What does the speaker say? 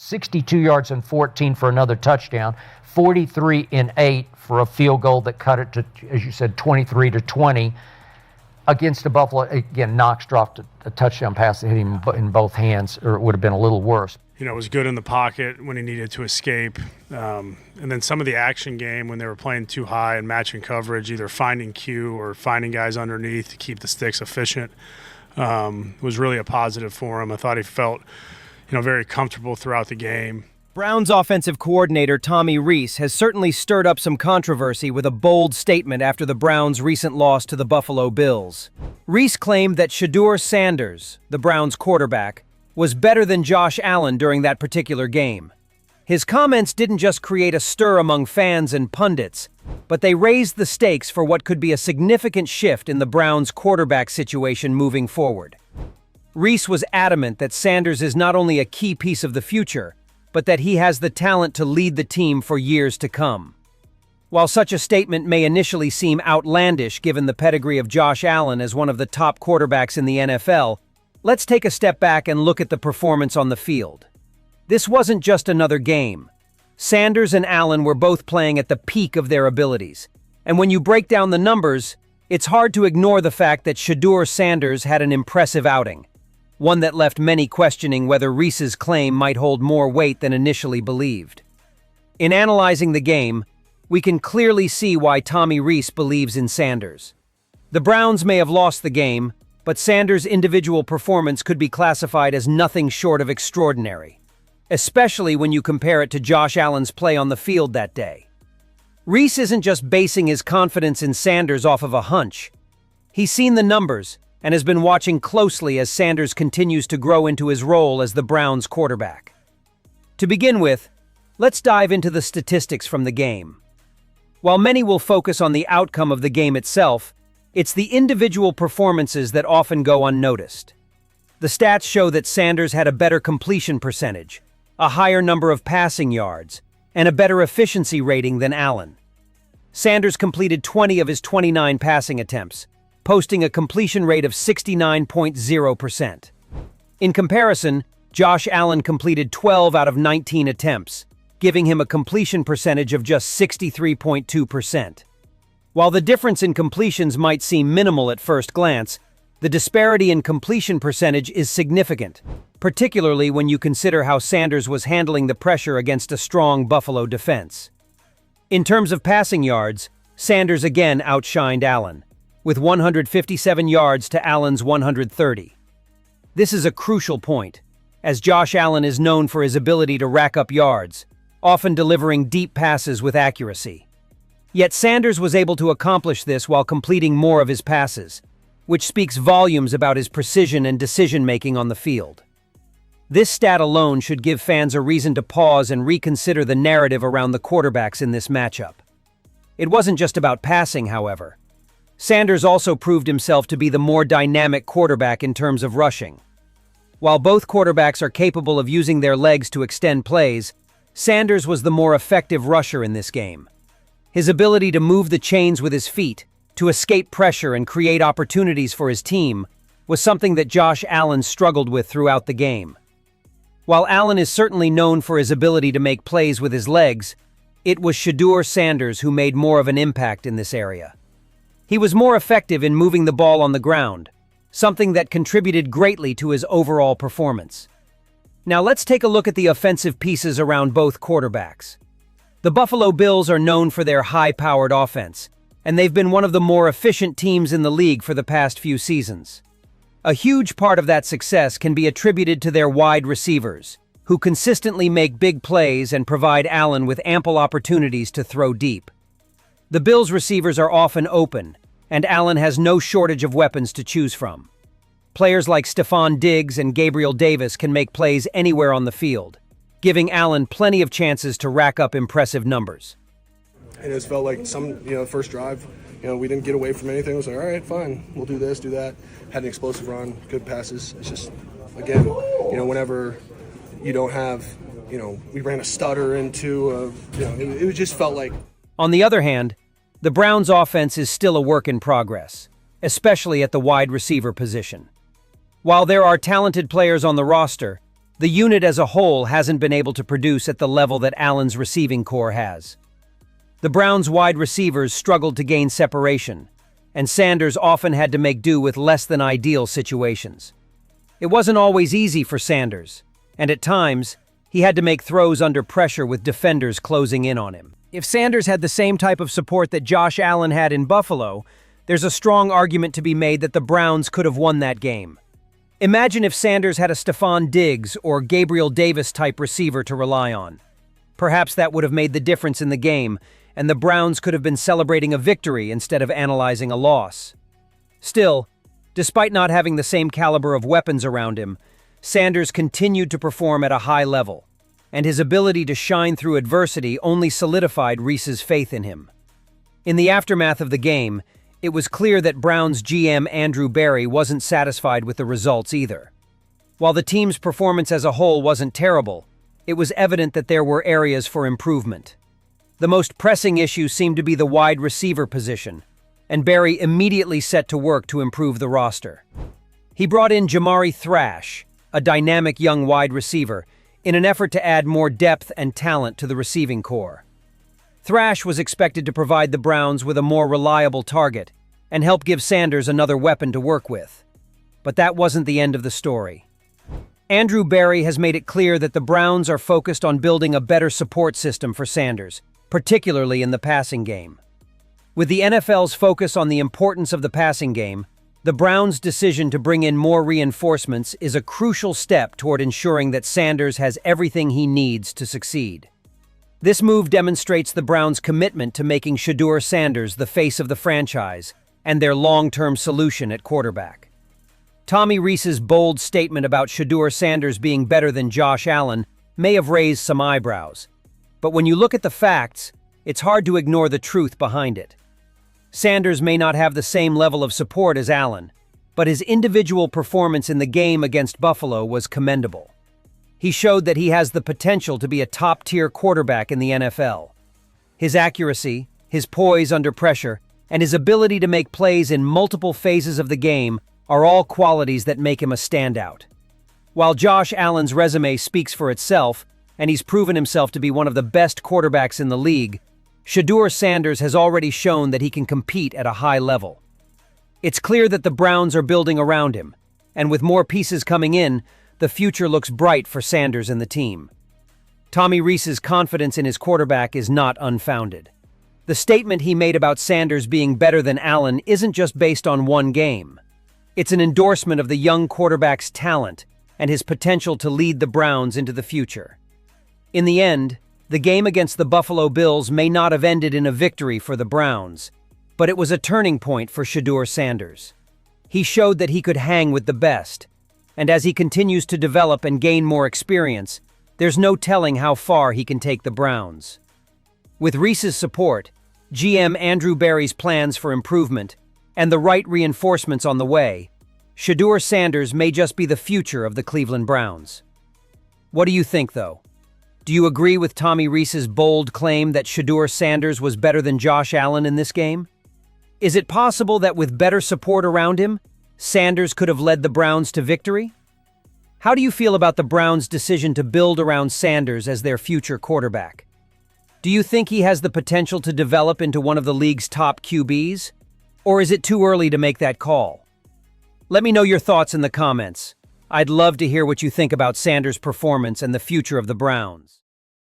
62 yards and 14 for another touchdown, 43 and 8 for a field goal that cut it to, as you said, 23-20 against the Buffalo. Again, Knox dropped a touchdown pass that hit him in both hands, or it would have been a little worse. You know, was good in the pocket when he needed to escape. And then some of the action game when they were playing too high and matching coverage, either finding Q or finding guys underneath to keep the sticks efficient, was really a positive for him. I thought he felt, very comfortable throughout the game. Browns offensive coordinator Tommy Reese has certainly stirred up some controversy with a bold statement after the Browns' recent loss to the Buffalo Bills. Reese claimed that Shedeur Sanders, the Browns quarterback, was better than Josh Allen during that particular game. His comments didn't just create a stir among fans and pundits, but they raised the stakes for what could be a significant shift in the Browns' quarterback situation moving forward. Reese was adamant that Sanders is not only a key piece of the future, but that he has the talent to lead the team for years to come. While such a statement may initially seem outlandish given the pedigree of Josh Allen as one of the top quarterbacks in the NFL, let's take a step back and look at the performance on the field. This wasn't just another game. Sanders and Allen were both playing at the peak of their abilities. And when you break down the numbers, it's hard to ignore the fact that Shedeur Sanders had an impressive outing, one that left many questioning whether Reese's claim might hold more weight than initially believed. In analyzing the game, we can clearly see why Tommy Reese believes in Sanders. The Browns may have lost the game, but Sanders' individual performance could be classified as nothing short of extraordinary, especially when you compare it to Josh Allen's play on the field that day. Reese isn't just basing his confidence in Sanders off of a hunch. He's seen the numbers and has been watching closely as Sanders continues to grow into his role as the Browns' quarterback. To begin with, let's dive into the statistics from the game. While many will focus on the outcome of the game itself, it's the individual performances that often go unnoticed. The stats show that Sanders had a better completion percentage, a higher number of passing yards, and a better efficiency rating than Allen. Sanders completed 20 of his 29 passing attempts, posting a completion rate of 69.0%. In comparison, Josh Allen completed 12 out of 19 attempts, giving him a completion percentage of just 63.2%. While the difference in completions might seem minimal at first glance, the disparity in completion percentage is significant, particularly when you consider how Sanders was handling the pressure against a strong Buffalo defense. In terms of passing yards, Sanders again outshined Allen, with 157 yards to Allen's 130. This is a crucial point, as Josh Allen is known for his ability to rack up yards, often delivering deep passes with accuracy. Yet Sanders was able to accomplish this while completing more of his passes, which speaks volumes about his precision and decision-making on the field. This stat alone should give fans a reason to pause and reconsider the narrative around the quarterbacks in this matchup. It wasn't just about passing, however. Sanders also proved himself to be the more dynamic quarterback in terms of rushing. While both quarterbacks are capable of using their legs to extend plays, Sanders was the more effective rusher in this game. His ability to move the chains with his feet, to escape pressure and create opportunities for his team, was something that Josh Allen struggled with throughout the game. While Allen is certainly known for his ability to make plays with his legs, it was Shedeur Sanders who made more of an impact in this area. He was more effective in moving the ball on the ground, something that contributed greatly to his overall performance. Now let's take a look at the offensive pieces around both quarterbacks. The Buffalo Bills are known for their high-powered offense, and they've been one of the more efficient teams in the league for the past few seasons. A huge part of that success can be attributed to their wide receivers, who consistently make big plays and provide Allen with ample opportunities to throw deep. The Bills' receivers are often open, and Allen has no shortage of weapons to choose from. Players like Stephon Diggs and Gabriel Davis can make plays anywhere on the field, giving Allen plenty of chances to rack up impressive numbers. And it felt like first drive, we didn't get away from anything. It was like, all right, fine, we'll do this, do that. Had an explosive run, good passes. It's just, again, whenever you don't have, we ran a stutter into, it just felt like. On the other hand, the Browns' offense is still a work in progress, especially at the wide receiver position. While there are talented players on the roster, the unit as a whole hasn't been able to produce at the level that Allen's receiving core has. The Browns' wide receivers struggled to gain separation, and Sanders often had to make do with less than ideal situations. It wasn't always easy for Sanders, and at times, he had to make throws under pressure with defenders closing in on him. If Sanders had the same type of support that Josh Allen had in Buffalo, there's a strong argument to be made that the Browns could have won that game. Imagine if Sanders had a Stephon Diggs or Gabriel Davis-type receiver to rely on. Perhaps that would have made the difference in the game, and the Browns could have been celebrating a victory instead of analyzing a loss. Still, despite not having the same caliber of weapons around him, Sanders continued to perform at a high level, and his ability to shine through adversity only solidified Reese's faith in him. In the aftermath of the game, it was clear that Browns GM Andrew Berry wasn't satisfied with the results either. While the team's performance as a whole wasn't terrible, it was evident that there were areas for improvement. The most pressing issue seemed to be the wide receiver position, and Berry immediately set to work to improve the roster. He brought in Jamari Thrash, a dynamic young wide receiver, in an effort to add more depth and talent to the receiving core. Thrash was expected to provide the Browns with a more reliable target and help give Sanders another weapon to work with. But that wasn't the end of the story. Andrew Berry has made it clear that the Browns are focused on building a better support system for Sanders, particularly in the passing game. With the NFL's focus on the importance of the passing game, the Browns' decision to bring in more reinforcements is a crucial step toward ensuring that Sanders has everything he needs to succeed. This move demonstrates the Browns' commitment to making Shedeur Sanders the face of the franchise and their long-term solution at quarterback. Tommy Reese's bold statement about Shedeur Sanders being better than Josh Allen may have raised some eyebrows, but when you look at the facts, it's hard to ignore the truth behind it. Sanders may not have the same level of support as Allen, but his individual performance in the game against Buffalo was commendable. He showed that he has the potential to be a top-tier quarterback in the NFL. His accuracy, his poise under pressure, and his ability to make plays in multiple phases of the game are all qualities that make him a standout. While Josh Allen's resume speaks for itself, and he's proven himself to be one of the best quarterbacks in the league, Shedeur Sanders has already shown that he can compete at a high level. It's clear that the Browns are building around him, and with more pieces coming in, the future looks bright for Sanders and the team. Tommy Reese's confidence in his quarterback is not unfounded. The statement he made about Sanders being better than Allen isn't just based on one game. It's an endorsement of the young quarterback's talent and his potential to lead the Browns into the future. In the end, the game against the Buffalo Bills may not have ended in a victory for the Browns, but it was a turning point for Shedeur Sanders. He showed that he could hang with the best, and as he continues to develop and gain more experience, there's no telling how far he can take the Browns. With Reese's support, GM Andrew Berry's plans for improvement, and the right reinforcements on the way, Shedeur Sanders may just be the future of the Cleveland Browns. What do you think, though? Do you agree with Tommy Reese's bold claim that Shedeur Sanders was better than Josh Allen in this game? Is it possible that with better support around him, Sanders could have led the Browns to victory? How do you feel about the Browns' decision to build around Sanders as their future quarterback? Do you think he has the potential to develop into one of the league's top QBs? Or is it too early to make that call? Let me know your thoughts in the comments. I'd love to hear what you think about Sanders' performance and the future of the Browns.